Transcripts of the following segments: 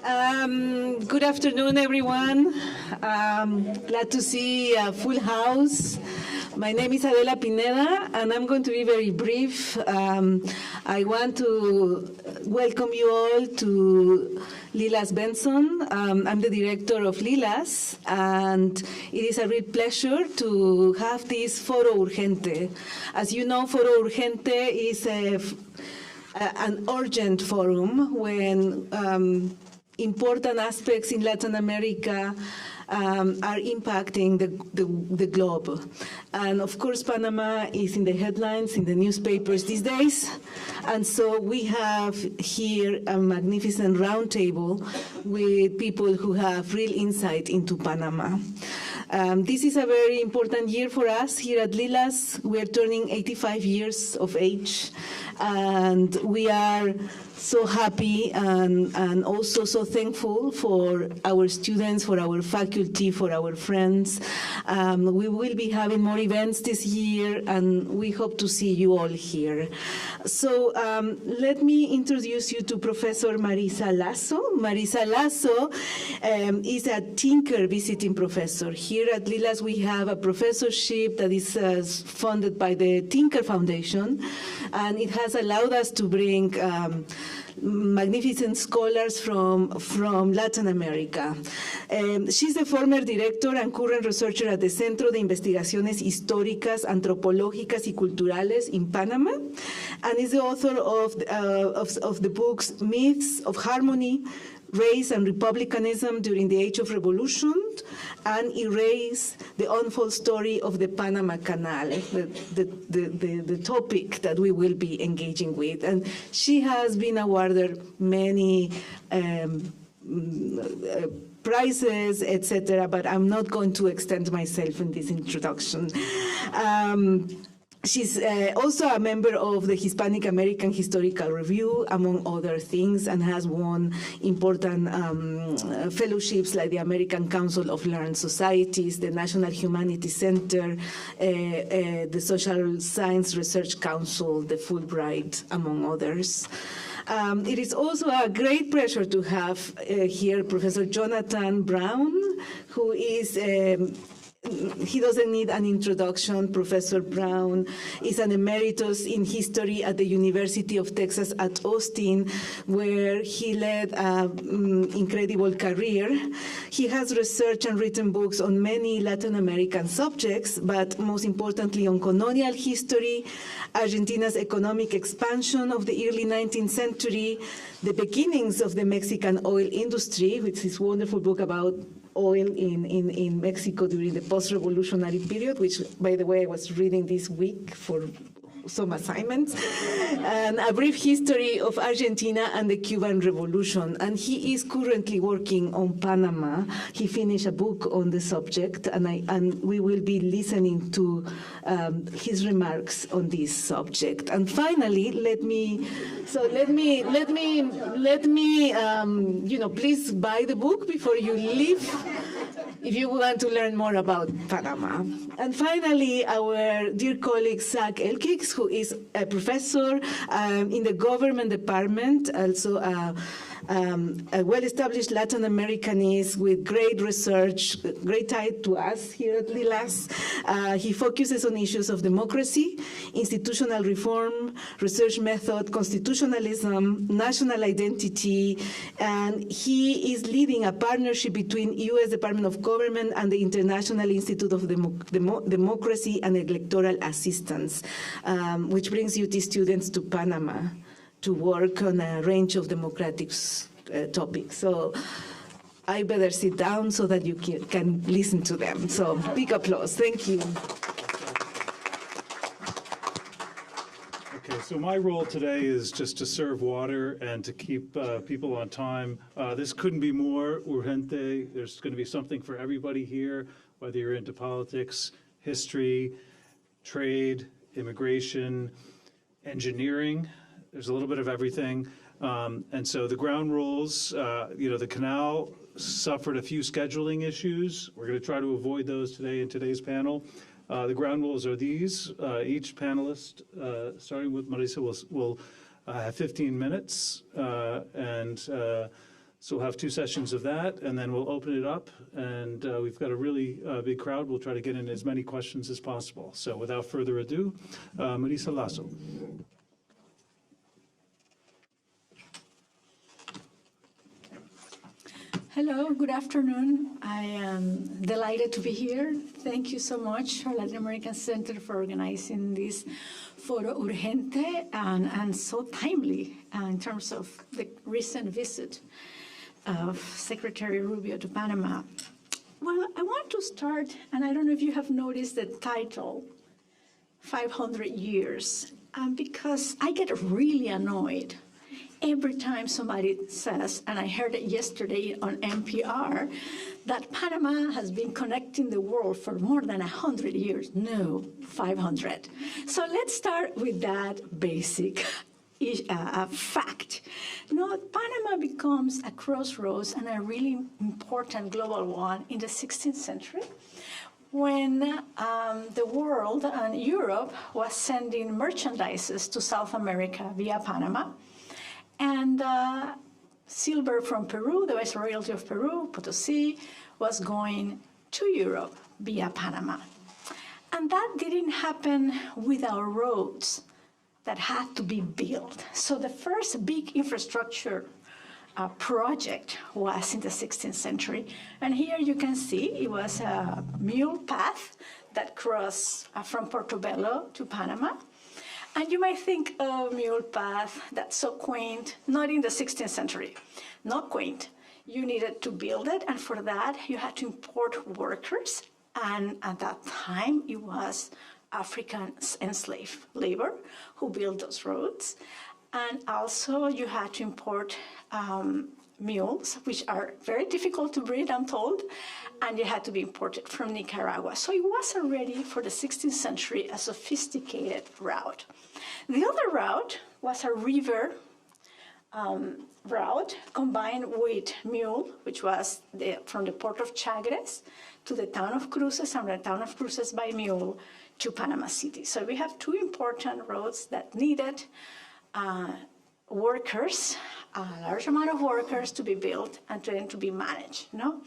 Good afternoon, everyone. Glad to see a full house. My name is Adela Pineda, and I'm going to be very brief. I want to welcome you all to LLILAS Benson. I'm the director of LLILAS, and it is a real pleasure to have this Foro Urgente. As you know, Foro Urgente is an urgent forum when important aspects in Latin America are impacting the globe. And of course, Panama is in the headlines, in the newspapers these days. And so we have here a magnificent roundtable with people who have real insight into Panama. This is a very important year for us here at LLILAS. We're turning 85 years of age, and we are so happy and also so thankful for our students, for our faculty, for our friends. We will be having more events this year, and we hope to see you all here. So let me introduce you to Professor Marixa Lasso. Marixa Lasso is a Tinker visiting professor. Here at LLILAS, we have a professorship that is funded by the Tinker Foundation, and it has allowed us to bring magnificent scholars from Latin America. She's the former director and current researcher at the Centro de Investigaciones Históricas, Antropológicas y Culturales in Panama, and is the author of the books Myths of Harmony, Race and Republicanism During the Age of Revolution, and Erase, the Untold Story of the Panama Canal, the topic that we will be engaging with. And she has been awarded many prizes, etc., but I'm not going to extend myself in this introduction. She's also a member of the Hispanic American Historical Review, among other things, and has won important fellowships like the American Council of Learned Societies, the National Humanities Center, the Social Science Research Council, the Fulbright, among others. It is also a great pleasure to have here Professor Jonathan Brown, who is he doesn't need an introduction. Professor Brown is an emeritus in history at the University of Texas at Austin, where he led an incredible career. He has researched and written books on many Latin American subjects, but most importantly on colonial history, Argentina's economic expansion of the early 19th century, the beginnings of the Mexican oil industry, which is his wonderful book about oil in Mexico during the post-revolutionary period, which, by the way, I was reading this week for some assignments, and a brief history of Argentina and the Cuban Revolution. And he is currently working on Panama. He finished a book on the subject, and we will be listening to his remarks on this subject. And finally, let me, please buy the book before you leave, if you want to learn more about Panama. And finally, our dear colleague Zach Elkins, who is a professor in the government department, also a well-established Latin Americanist with great research, great tie to us here at LLILAS. He focuses on issues of democracy, institutional reform, research method, constitutionalism, national identity, and he is leading a partnership between U.S. Department of Government and the International Institute of Democracy and Electoral Assistance, which brings UT students to Panama to work on a range of democratic topics. So I better sit down so that you can listen to them. So big applause. Thank you. Okay, so my role today is just to serve water and to keep people on time. This couldn't be more urgente. There's going to be something for everybody here, whether you're into politics, history, trade, immigration, engineering. There's a little bit of everything. And so the ground rules, the canal suffered a few scheduling issues. We're going to try to avoid those today in today's panel. The ground rules are these. Each panelist, starting with Marixa, will have 15 minutes. And So we'll have 2 sessions of that, and then we'll open it up, and we've got a really big crowd. We'll try to get in as many questions as possible. So without further ado, Marixa Lasso. Hello, good afternoon. I am delighted to be here. Thank you so much, Latin American Center, for organizing this Foro Urgente and so timely in terms of the recent visit of Secretary Rubio to Panama. Well, I want to start, and I don't know if you have noticed the title, 500 Years, because I get really annoyed every time somebody says, and I heard it yesterday on NPR, that Panama has been connecting the world for more than 100 years. No, 500. So let's start with that basic fact. No, Panama becomes a crossroads and a really important global one in the 16th century, when the world and Europe was sending merchandises to South America via Panama. And silver from Peru, the Viceroyalty of Peru, Potosí, was going to Europe via Panama. And that didn't happen without roads that had to be built. So the first big infrastructure project was in the 16th century. And here you can see it was a mule path that crossed from Portobello to Panama. And you might think, oh, mule path, that's so quaint. Not in the 16th century, not quaint. You needed to build it, and for that, you had to import workers. And at that time, it was African enslaved labor who built those roads. And also, you had to import mules, which are very difficult to breed, I'm told, and they had to be imported from Nicaragua. So it was already, for the 16th century, a sophisticated route. The other route was a river route combined with mule, which was from the port of Chagres to the town of Cruces, and the town of Cruces by mule to Panama City. So we have 2 important roads that needed workers, a large amount of workers to be built and then to be managed, no?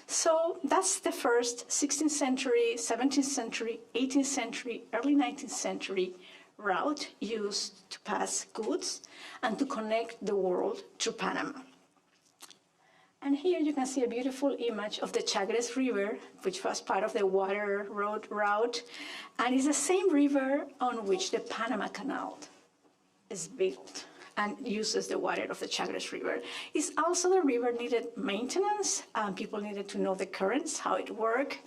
So that's the first 16th century, 17th century, 18th century, early 19th century route used to pass goods and to connect the world to Panama. And here you can see a beautiful image of the Chagres River, which was part of the water road route, and it's the same river on which the Panama Canal is built and uses the water of the Chagres River. It's also the river needed maintenance. People needed to know the currents, how it worked.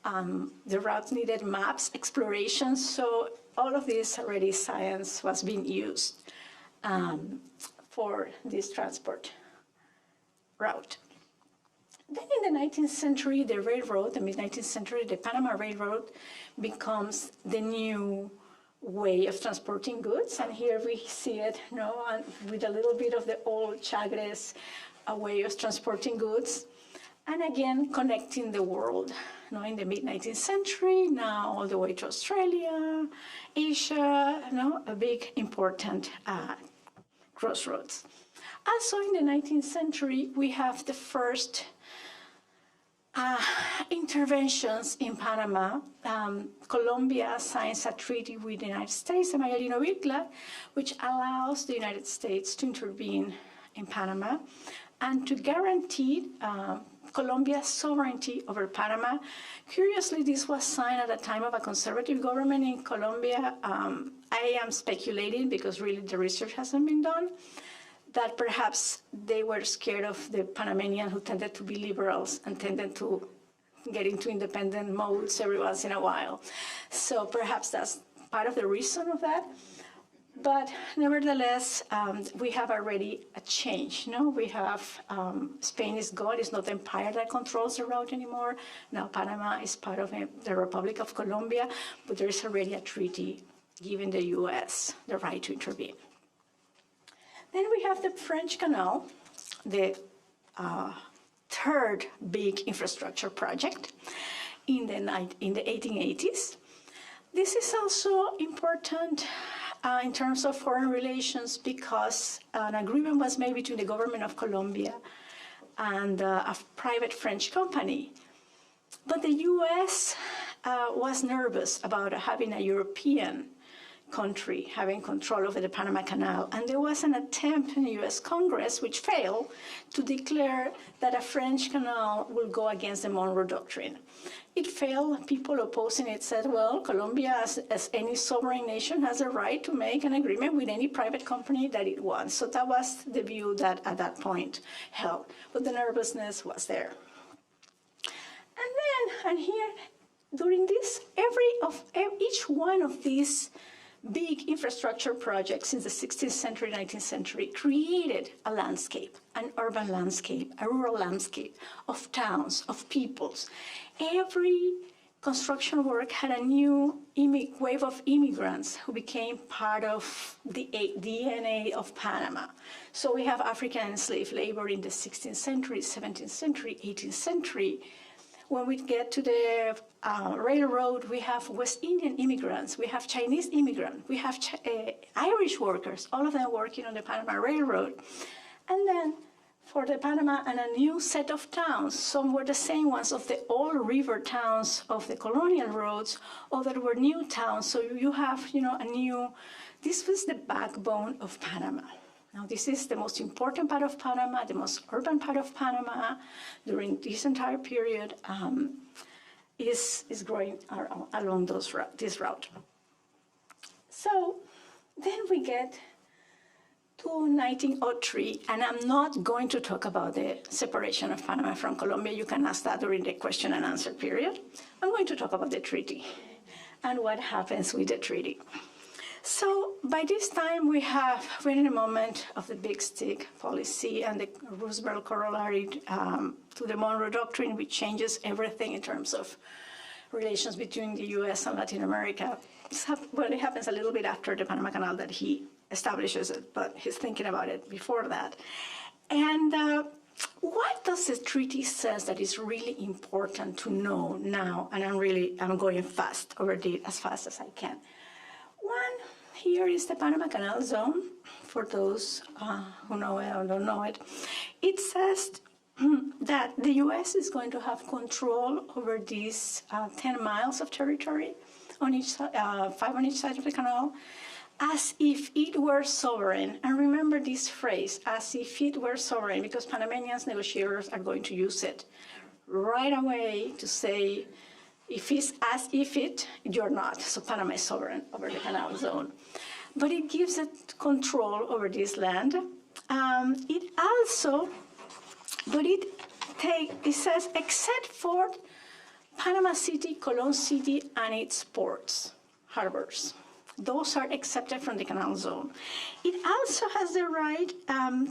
The route needed maps, exploration. So all of this already science was being used for this transport route. Then in the 19th century, the railroad, the mid-19th century, the Panama Railroad becomes the new way of transporting goods, and here we see it, you know, with a little bit of the old Chagres way of transporting goods, and again connecting the world. You know, in the mid-19th century, now all the way to Australia, Asia, you know, a big important crossroads. Also in the 19th century, we have the first interventions in Panama. Colombia signs a treaty with the United States, the which allows the United States to intervene in Panama and to guarantee Colombia's sovereignty over Panama. Curiously, this was signed at a time of a conservative government in Colombia. I am speculating, because really the research hasn't been done, that perhaps they were scared of the Panamanians, who tended to be liberals and tended to get into independent modes every once in a while. So perhaps that's part of the reason of that. But nevertheless, we have already a change. No, we have Spain is gone. It's not the empire that controls the route anymore. Now Panama is part of the Republic of Colombia, but there is already a treaty giving the U.S. the right to intervene. Then we have the French Canal, the third big infrastructure project in the 1880s. This is also important in terms of foreign relations, because an agreement was made between the government of Colombia and a private French company. But the U.S. Was nervous about having a European country having control over the Panama Canal. And there was an attempt in the U.S. Congress, which failed, to declare that a French canal will go against the Monroe Doctrine. It failed. People opposing it said, well, Colombia, as any sovereign nation, has a right to make an agreement with any private company that it wants. So that was the view that at that point held. But the nervousness was there. And here, during this, each one of these big infrastructure projects since the 16th century, 19th century created a landscape, an urban landscape, a rural landscape of towns, of peoples. Every construction work had a new wave of immigrants who became part of the DNA of Panama. So we have African enslaved labor in the 16th century, 17th century, 18th century. When we get to the railroad, we have West Indian immigrants, we have Chinese immigrants, we have Irish workers, all of them working on the Panama Railroad. And then for the Panama and a new set of towns, some were the same ones of the old river towns of the colonial roads, others were new towns. So you have, this was the backbone of Panama. Now, this is the most important part of Panama, the most urban part of Panama during this entire period is growing along this route. So then we get to 1903, and I'm not going to talk about the separation of Panama from Colombia. You can ask that during the question and answer period. I'm going to talk about the treaty and what happens with the treaty. So by this time, we're in a moment of the big stick policy and the Roosevelt corollary to the Monroe Doctrine, which changes everything in terms of relations between the U.S. and Latin America. Well, it happens a little bit after the Panama Canal that he establishes it, but he's thinking about it before that. And what does the treaty says that is really important to know now? And I'm going fast over it as fast as I can. One, here is the Panama Canal zone, for those who know it or don't know it. It says that the U.S. is going to have control over these 10 miles of territory, on each 5 on each side of the canal, as if it were sovereign. And remember this phrase, as if it were sovereign, because Panamanians negotiators are going to use it right away to say, if it's as if you're not. So Panama is sovereign over the canal zone. But it gives it control over this land. It says, except for Panama City, Colon City, and its ports, harbors. Those are accepted from the canal zone. It also has the right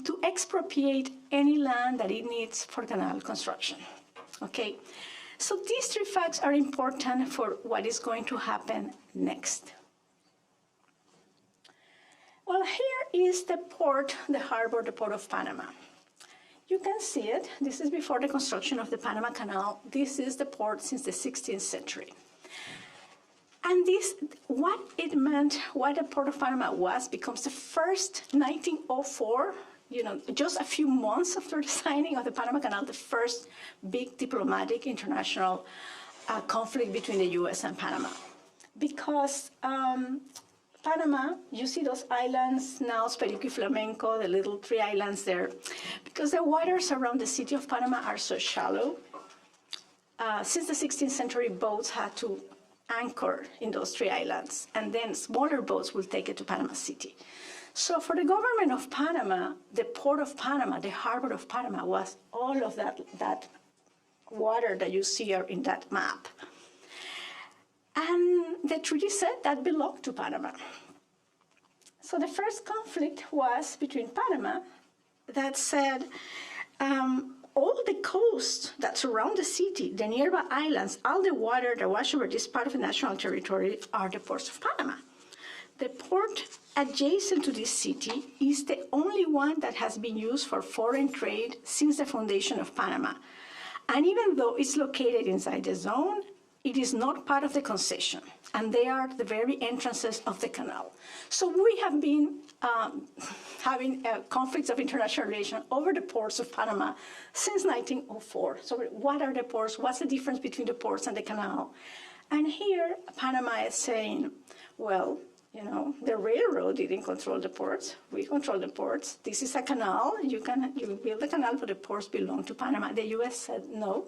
to expropriate any land that it needs for canal construction. Okay? So these three facts are important for what is going to happen next. Well, here is the port, the harbor, the port of Panama. You can see it. This is before the construction of the Panama Canal. This is the port since the 16th century. And this, what it meant, what the port of Panama was, becomes the first 1904, just a few months after the signing of the Panama Canal, the first big diplomatic international conflict between the U.S. and Panama. Because Panama, you see those islands now, Perico y Flamenco, the little 3 islands there, because the waters around the city of Panama are so shallow. Since the 16th century, boats had to anchor in those 3 islands, and then smaller boats will take it to Panama City. So for the government of Panama, the port of Panama, the harbor of Panama, was all of that water that you see in that map. And the treaty said that belonged to Panama. So the first conflict was between Panama that said all the coast that surround the city, the nearby islands, all the water that wash over this part of the national territory are the ports of Panama. The port adjacent to this city is the only one that has been used for foreign trade since the foundation of Panama. And even though it's located inside the zone, it is not part of the concession, and they are the very entrances of the canal. So we have been having conflicts of international relations over the ports of Panama since 1904. So what are the ports? What's the difference between the ports and the canal? And here, Panama is saying, well, you know, the railroad didn't control the ports. We control the ports. This is a canal. You build the canal, but the ports belong to Panama. The U.S. said no.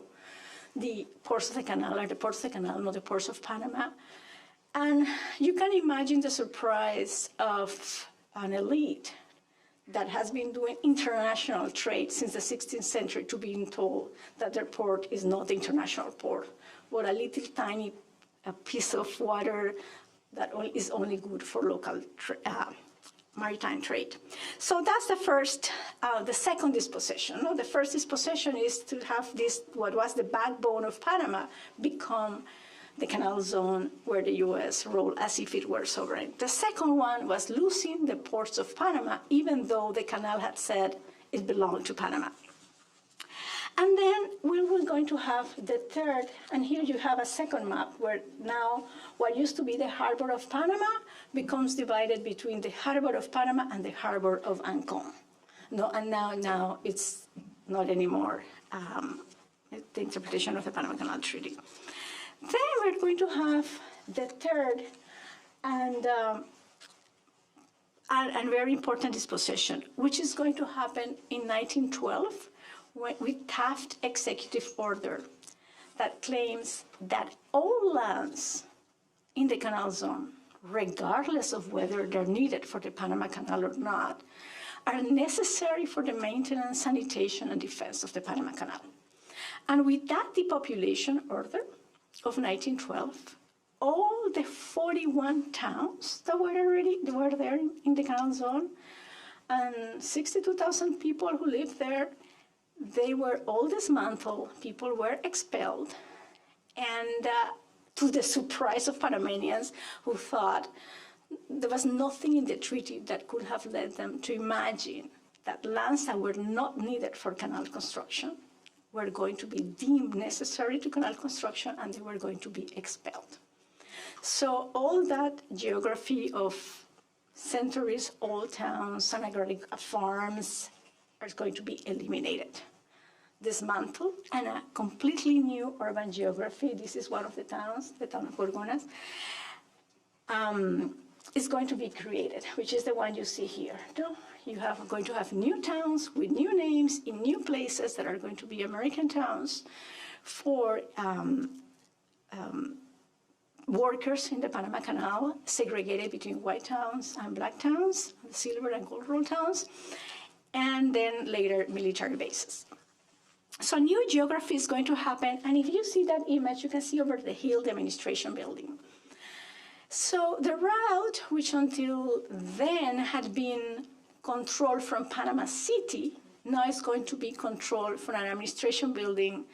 The ports of the canal are the ports of the canal, not the ports of Panama. And you can imagine the surprise of an elite that has been doing international trade since the 16th century to being told that their port is not the international port, but a little tiny piece of water that is only good for local maritime trade. So that's the first, the second dispossession. No? The first dispossession is to have this, what was the backbone of Panama, become the canal zone where the U.S. ruled as if it were sovereign. The second one was losing the ports of Panama, even though the canal had said it belonged to Panama. And then we were going to have the third, and here you have a second map where now what used to be the harbor of Panama becomes divided between the harbor of Panama and the harbor of Ancon. No, and now it's not anymore the interpretation of the Panama Canal Treaty. Then we're going to have the third and very important dispossession, which is going to happen in 1912 with Taft executive order that claims that all lands in the canal zone, regardless of whether they're needed for the Panama Canal or not, are necessary for the maintenance, sanitation, and defense of the Panama Canal. And with that depopulation order of 1912, all the 41 towns that were there in the canal zone, and 62,000 people who lived there, they were all dismantled, people were expelled, and to the surprise of Panamanians who thought there was nothing in the treaty that could have led them to imagine that lands that were not needed for canal construction were going to be deemed necessary to canal construction, and they were going to be expelled. So all that geography of centuries old towns and agraric farms are going to be eliminated, dismantled, and a completely new urban geography. This is one of the towns, the town of Gorgonas, is going to be created, which is the one you see here. You are going to have new towns with new names in new places that are going to be American towns for workers in the Panama Canal, segregated between white towns and black towns, silver and gold roll towns, and then later military bases. So new geography is going to happen, and if you see that image, you can see over the hill the administration building. So the route, which until then had been controlled from Panama City, now is going to be controlled from an administration building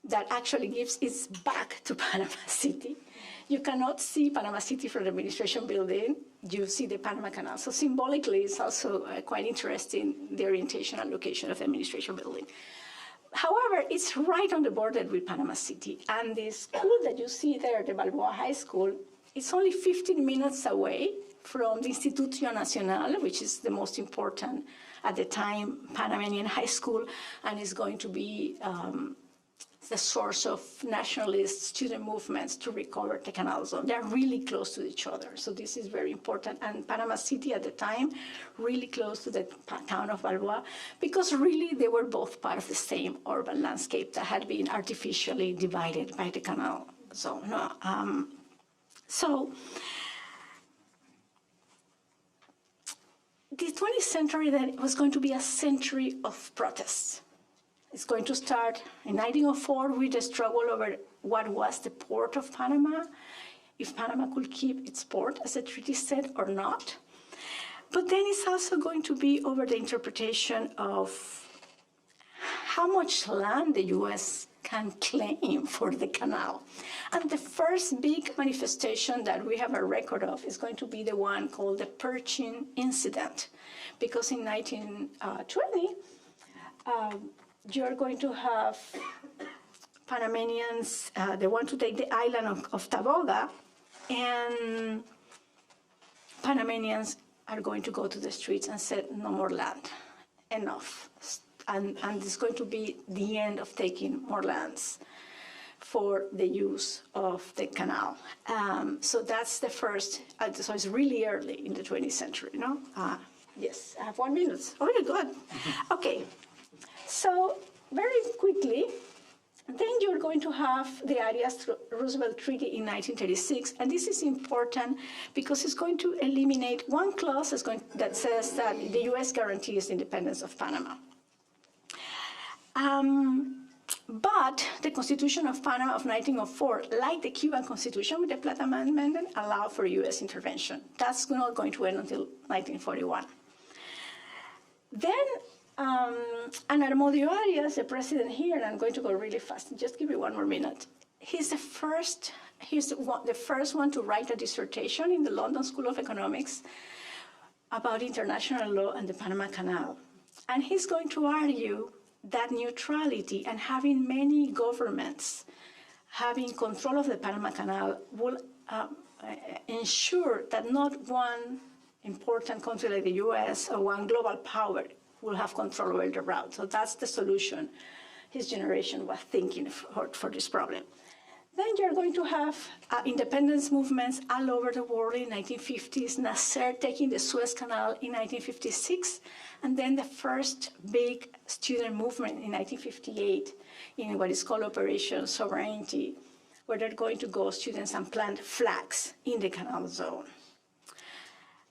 that actually gives its back to Panama City. You cannot see Panama City from the administration building. You see the Panama Canal. So symbolically, it's also quite interesting, the orientation and location of the administration building. However, it's right on the border with Panama City. And the school that you see there, the Balboa High School, it's only 15 minutes away from the Instituto Nacional, which is the most important, at the time, Panamanian high school, and is going to be the source of nationalist student movements to recover the canal zone. They're really close to each other, so this is very important. And Panama City at the time, really close to the town of Balboa, because really they were both part of the same urban landscape that had been artificially divided by the canal zone. So the 20th century then was going to be a century of protests. It's going to start in 1904 with the struggle over what was the port of Panama, if Panama could keep its port, as the treaty said, or not. But then it's also going to be over the interpretation of how much land the U.S. can claim for the canal. And the first big manifestation that we have a record of is going to be the one called the Pershing Incident, because in 1920, you're going to have Panamanians, they want to take the island of Taboga, and Panamanians are going to go to the streets and say, no more land, enough. And it's going to be the end of taking more lands for the use of the canal. So that's the first, so it's really early in the 20th century, you know? Yes, I have 1 minute. Oh, really good. Okay, so very quickly, then you're going to have the Arias-Roosevelt Treaty in 1936, and this is important because it's going to eliminate one clause that says that the U.S. guarantees the independence of Panama. But the Constitution of Panama of 1904, like the Cuban Constitution with the Platt Amendment, allowed for U.S. intervention. That's not going to end until 1941. Then, Armando Arias, the president here, and I'm going to go really fast, just give me 1 more minute. He's the first one to write a dissertation in the London School of Economics about international law and the Panama Canal. And he's going to argue that neutrality and having many governments having control of the Panama Canal will ensure that not one important country like the US or one global power will have control over the route. So that's the solution his generation was thinking for this problem. Then you're going to have independence movements all over the world in 1950s, Nasser taking the Suez Canal in 1956, and then the first big student movement in 1958 in what is called Operation Sovereignty, where they're going to go students and plant flags in the canal zone.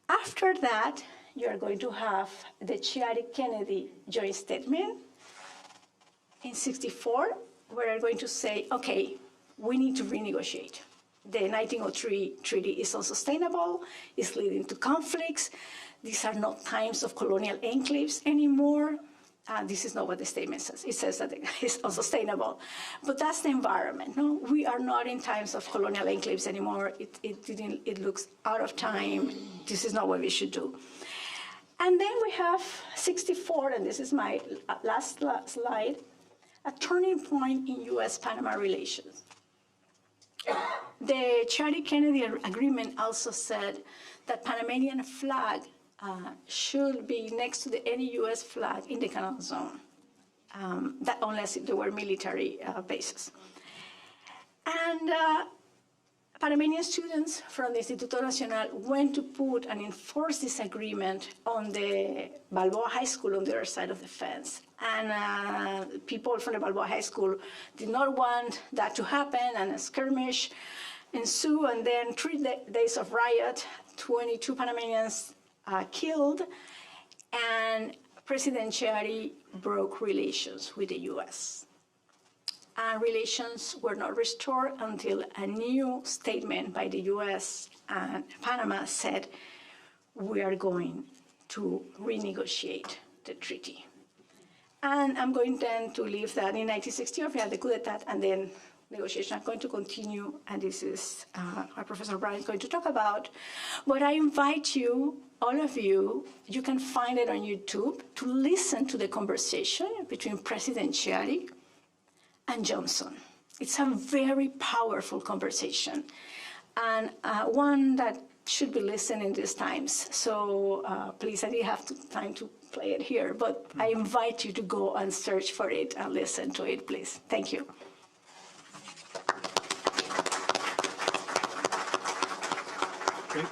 After that, you're going to have the Chiari-Kennedy joint statement in 64, where they're going to say, okay, we need to renegotiate. The 1903 treaty is unsustainable, it's leading to conflicts. These are not times of colonial enclaves anymore. This is not what the statement says. It says that it's unsustainable. But that's the environment. No, we are not in times of colonial enclaves anymore. It looks out of time. This is not what we should do. And then we have 64, and this is my last slide, a turning point in U.S.-Panama relations. The Chiari-Kennedy Agreement also said that Panamanian flag should be next to any U.S. flag in the canal zone, that unless there were military bases. And Panamanian students from the Instituto Nacional went to put and enforce this agreement on the Balboa High School on the other side of the fence. And people from the Balboa High School did not want that to happen, and a skirmish ensued, and then 3 days of riot, 22 Panamanians killed, and President Chiari broke relations with the U.S. And relations were not restored until a new statement by the U.S. and Panama said, we are going to renegotiate the treaty. And I'm going then to leave that in 1960, we had the coup d'etat, and then negotiations are going to continue, and this is what Professor Brown is going to talk about. But I invite you, all of you, you can find it on YouTube, to listen to the conversation between President Chiari and Johnson. It's a very powerful conversation, and one that should be listened in these times. So please, I didn't have time to play it here, but I invite you to go and search for it and listen to it, please. Thank you. Great.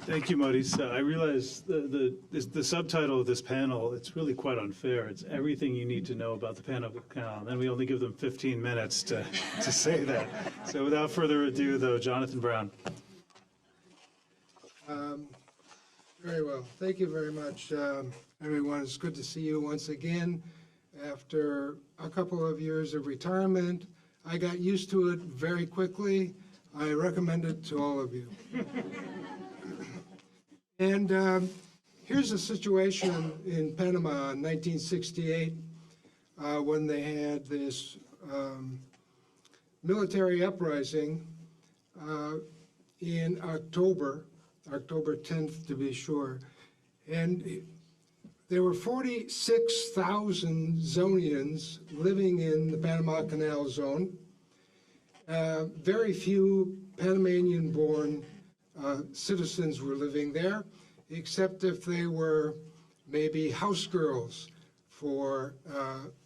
Thank you, Marixa. I realize the subtitle of this panel, it's really quite unfair. It's everything you need to know about the Panama Canal, and then we only give them 15 minutes to say that. So without further ado, though, Jonathan Brown. Very well. Thank you very much, everyone. It's good to see you once again. After a couple of years of retirement, I got used to it very quickly. I recommend it to all of you. And here's a situation in Panama in 1968 when they had this military uprising in October 10th to be sure. And there were 46,000 Zonians living in the Panama Canal zone. Very few Panamanian-born citizens were living there, except if they were maybe house girls for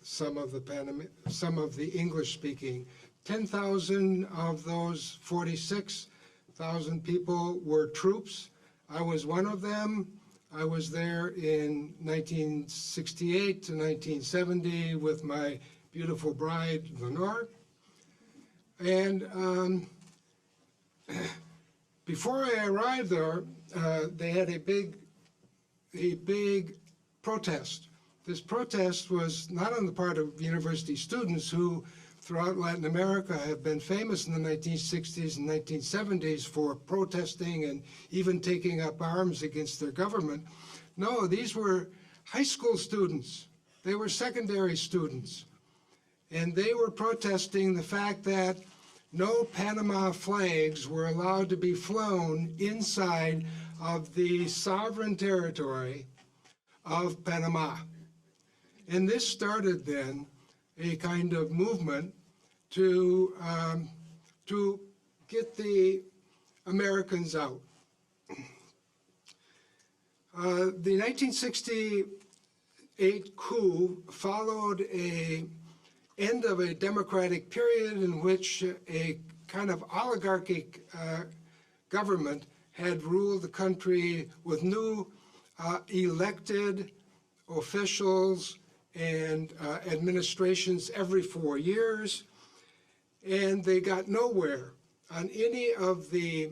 some of the English-speaking. 10,000 of those 46,000 people were troops. I was one of them. I was there in 1968 to 1970 with my beautiful bride, Lenore. And before I arrived there, they had a big protest. This protest was not on the part of university students who throughout Latin America have been famous in the 1960s and 1970s for protesting and even taking up arms against their government. No, these were high school students. They were secondary students. And they were protesting the fact that no Panama flags were allowed to be flown inside of the sovereign territory of Panama. And this started then a kind of movement to get the Americans out. The 1968 coup followed an end of a democratic period in which a kind of oligarchic government had ruled the country with new elected officials and administrations every 4 years, and they got nowhere on any of the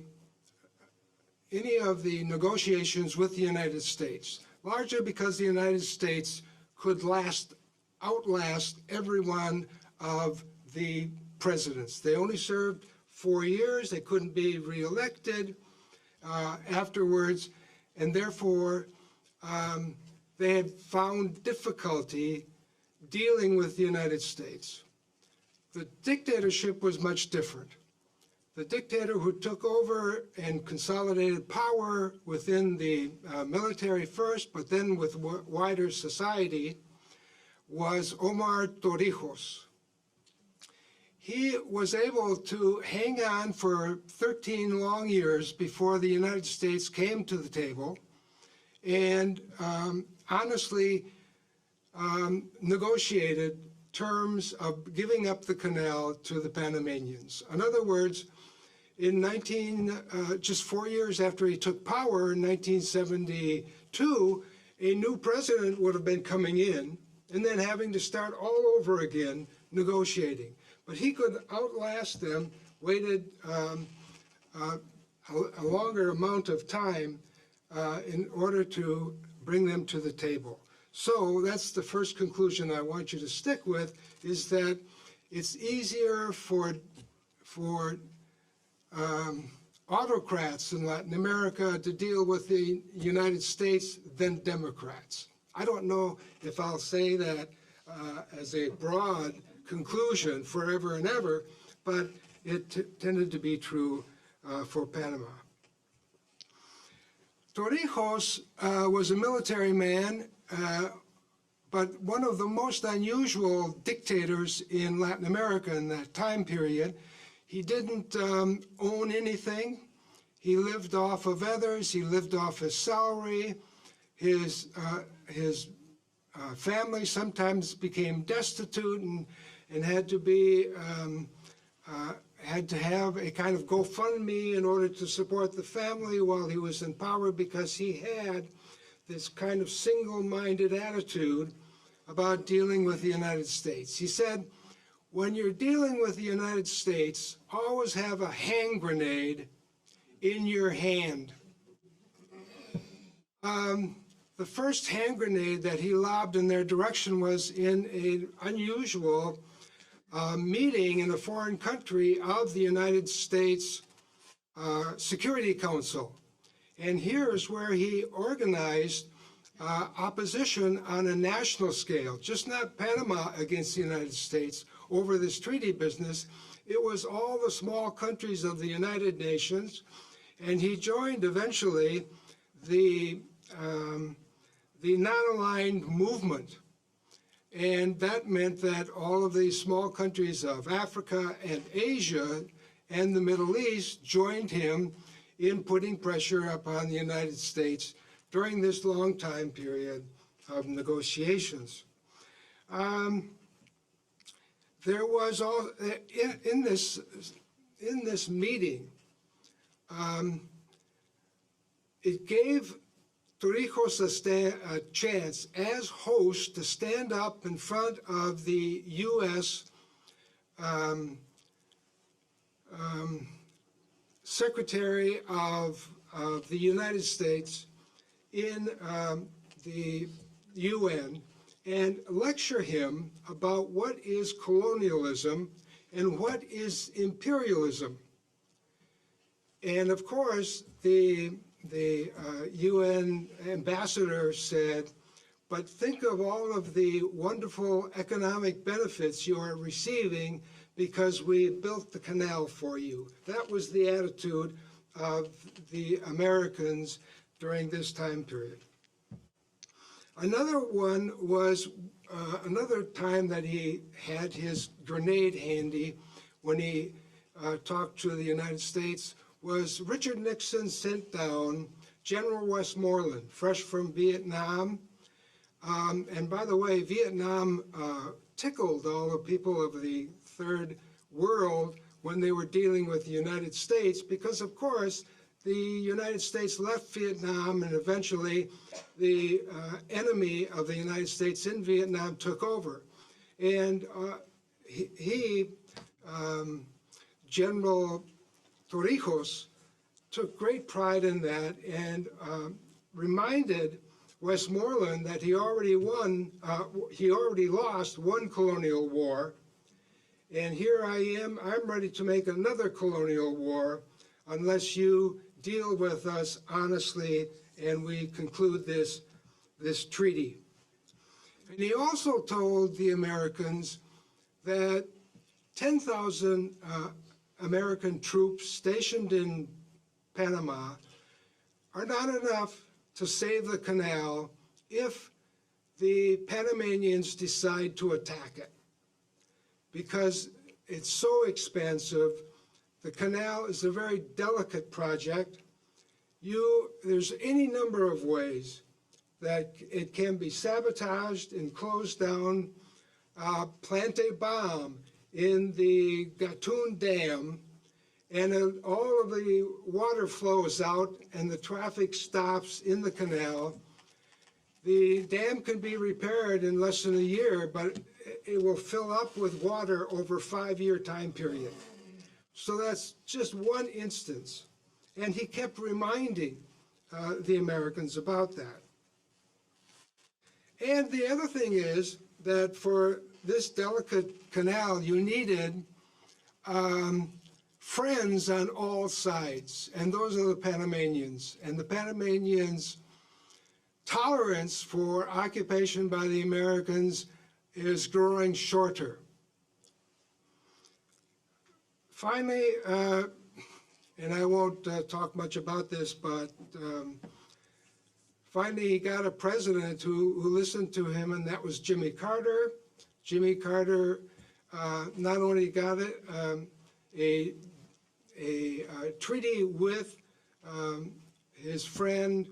negotiations with the United States, largely because the United States could outlast every one of the presidents. They only served 4 years. They couldn't be reelected afterwards, and therefore they had found difficulty dealing with the United States. The dictatorship was much different. The dictator who took over and consolidated power within the military first, but then with wider society, was Omar Torrijos. He was able to hang on for 13 long years before the United States came to the table and honestly negotiated terms of giving up the canal to the Panamanians. In other words, in just 4 years after he took power in 1972, a new president would have been coming in and then having to start all over again negotiating. But he could outlast them, waited a longer amount of time in order to bring them to the table. So that's the first conclusion I want you to stick with, is that it's easier for autocrats in Latin America to deal with the United States than Democrats. I don't know if I'll say that as a broad conclusion forever and ever, but it tended to be true for Panama. Torrijos was a military man, but one of the most unusual dictators in Latin America in that time period. He didn't own anything. He lived off of others. He lived off his salary. His family sometimes became destitute and had to have a kind of GoFundMe in order to support the family while he was in power, because he had this kind of single-minded attitude about dealing with the United States. He said, when you're dealing with the United States, always have a hand grenade in your hand. The first hand grenade that he lobbed in their direction was in an unusual meeting in a foreign country of the United States Security Council. And here's where he organized opposition on a national scale, just not Panama against the United States over this treaty business. It was all the small countries of the United Nations, and he joined eventually the the non-aligned movement. And that meant that all of the small countries of Africa and Asia and the Middle East joined him in putting pressure upon the United States during this long time period of negotiations. There was all in this meeting. It gave Torrijos a chance as host to stand up in front of the U.S. Secretary of the United States in the UN and lecture him about what is colonialism and what is imperialism. And of course, the UN ambassador said, but think of all of the wonderful economic benefits you are receiving because we built the canal for you. That was the attitude of the Americans during this time period. Another one was another time that he had his grenade handy when he talked to the United States was Richard Nixon sent down General Westmoreland, fresh from Vietnam. And by the way, Vietnam tickled all the people of the Third World when they were dealing with the United States because, of course, the United States left Vietnam and eventually the enemy of the United States in Vietnam took over. And General Torrijos took great pride in that and reminded Westmoreland that he already lost one colonial war, and here I am, I'm ready to make another colonial war unless you deal with us honestly and we conclude this treaty. And he also told the Americans that 10,000 American troops stationed in Panama are not enough to save the canal if the Panamanians decide to attack it, because it's so expansive. The canal is a very delicate project. There's any number of ways that it can be sabotaged and closed down. Plant a bomb in the Gatun Dam, and all of the water flows out and the traffic stops in the canal. The dam can be repaired in less than a year, but it will fill up with water over a 5-year time period. So that's just one instance. And he kept reminding the Americans about that. And the other thing is that for this delicate canal, you needed friends on all sides, and those are the Panamanians. And the Panamanians' tolerance for occupation by the Americans is growing shorter. Finally, and I won't talk much about this, but finally he got a president who listened to him, and that was Jimmy Carter. Jimmy Carter not only got a treaty with his friend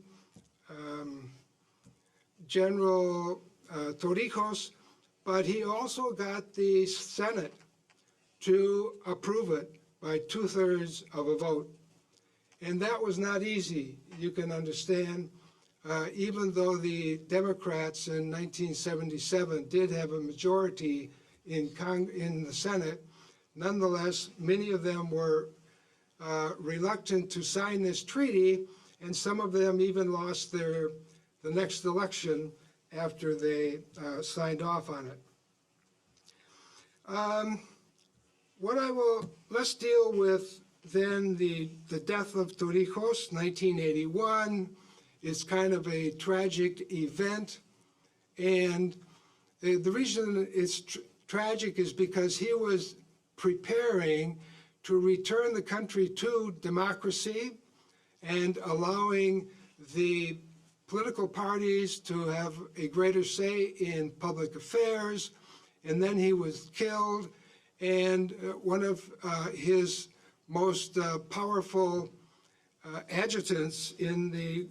General Torrijos, but he also got the Senate to approve it by 2/3 of a vote. And that was not easy, you can understand, even though the Democrats in 1977 did have a majority in the Senate. Nonetheless, many of them were reluctant to sign this treaty, and some of them even lost the next election after they signed off on it. Let's deal with then the death of Torrijos, 1981. It's kind of a tragic event, and the reason it's tragic is because he was preparing to return the country to democracy and allowing the political parties to have a greater say in public affairs, and then he was killed. And one of his most powerful adjutants in the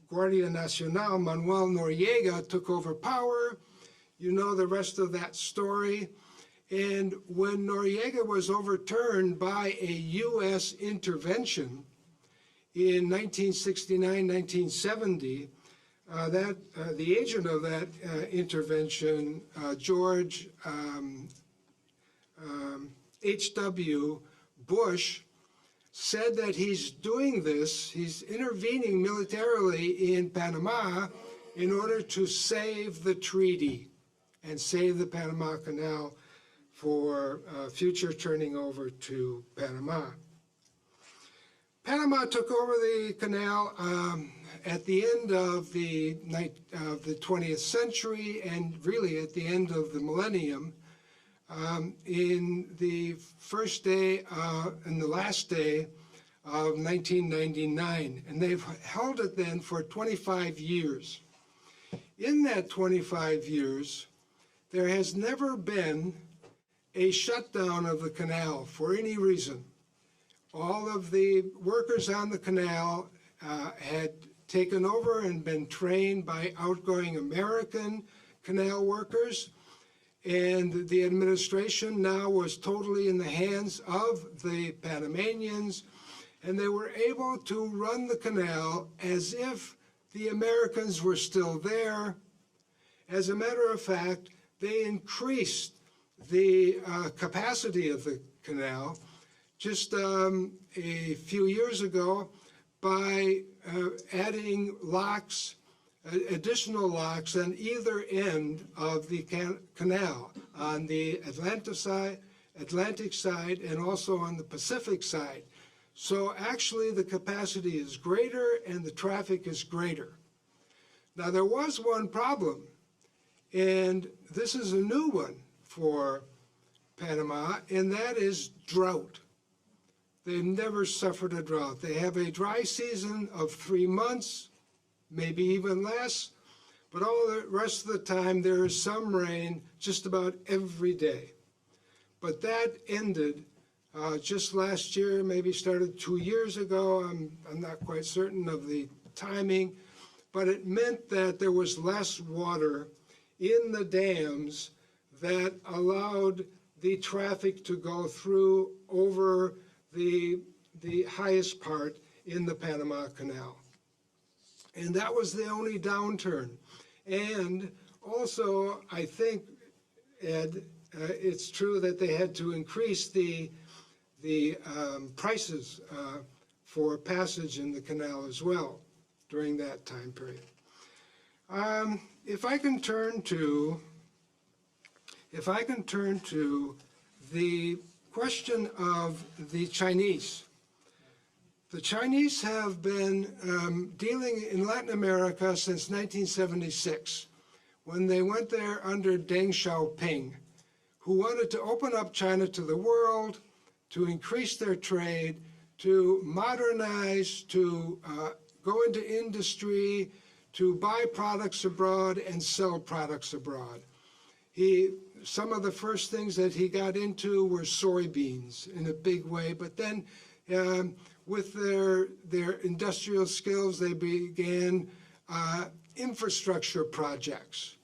Guardia Nacional, Manuel Noriega, took over power. You know the rest of that story. And when Noriega was overturned by a U.S. intervention in 1969, 1970, the agent of that intervention, George H.W. Bush, said that he's doing this, he's intervening militarily in Panama in order to save the treaty and save the Panama Canal for future turning over to Panama. Panama took over the canal at the end of the 20th century and really at the end of the millennium. In the first day and the last day of 1999, and they've held it then for 25 years. In that 25 years, there has never been a shutdown of the canal for any reason. All of the workers on the canal had taken over and been trained by outgoing American canal workers, and the administration now was totally in the hands of the Panamanians, and they were able to run the canal as if the Americans were still there. As a matter of fact, they increased the capacity of the canal just a few years ago by adding locks, additional locks on either end of the canal, on the Atlantic side and also on the Pacific side. So actually the capacity is greater and the traffic is greater. Now there was one problem, and this is a new one for Panama, and that is drought. They've never suffered a drought. They have a dry season of 3 months, maybe even less, but all the rest of the time there is some rain just about every day. But that ended just last year, maybe started 2 years ago. I'm not quite certain of the timing, but it meant that there was less water in the dams that allowed the traffic to go through over the highest part in the Panama Canal. And that was the only downturn. And also, I think, Ed, it's true that they had to increase the prices for passage in the canal as well during that time period. If I can turn to the question of the Chinese. The Chinese have been dealing in Latin America since 1976, when they went there under Deng Xiaoping, who wanted to open up China to the world, to increase their trade, to modernize, to go into industry, to buy products abroad and sell products abroad. Some of the first things that he got into were soybeans in a big way, but then with their industrial skills, they began infrastructure projects.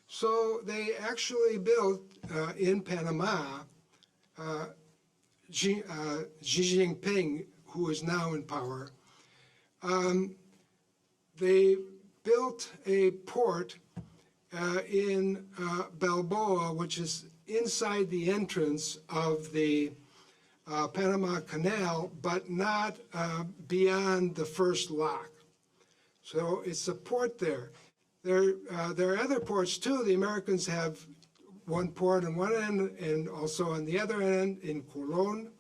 So they actually built in Panama, Xi Jinping, who is now in power, they built a port in Balboa, which is inside the entrance of the Panama Canal, but not beyond the first lock. So it's a port there. There are other ports too. The Americans have one port on one end and also on the other end in Colón.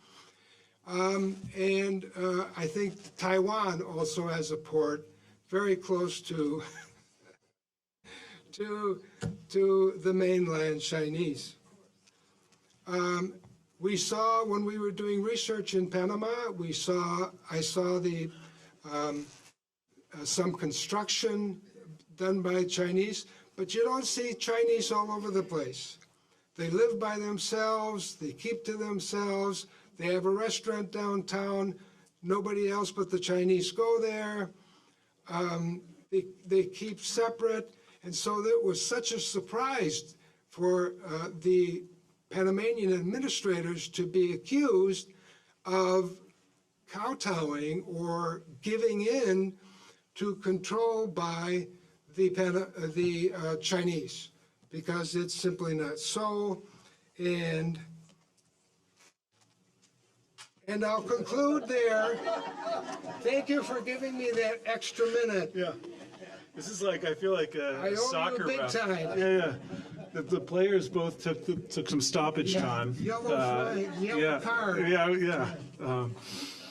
And I think Taiwan also has a port very close to to the mainland Chinese. We saw when we were doing research in Panama, I saw the some construction done by Chinese, but you don't see Chinese all over the place. They live by themselves, they keep to themselves, they have a restaurant downtown, nobody else but the Chinese go there. They keep separate, and so it was such a surprise for the Panamanian administrators to be accused of kowtowing or giving in to control by the Chinese, because it's simply not so. And I'll conclude there. Thank you for giving me that extra minute. Yeah. This is like, I feel like I a owe soccer you big ref. time. Yeah. The players both took some stoppage time. Yellow flag, yellow card. Yeah.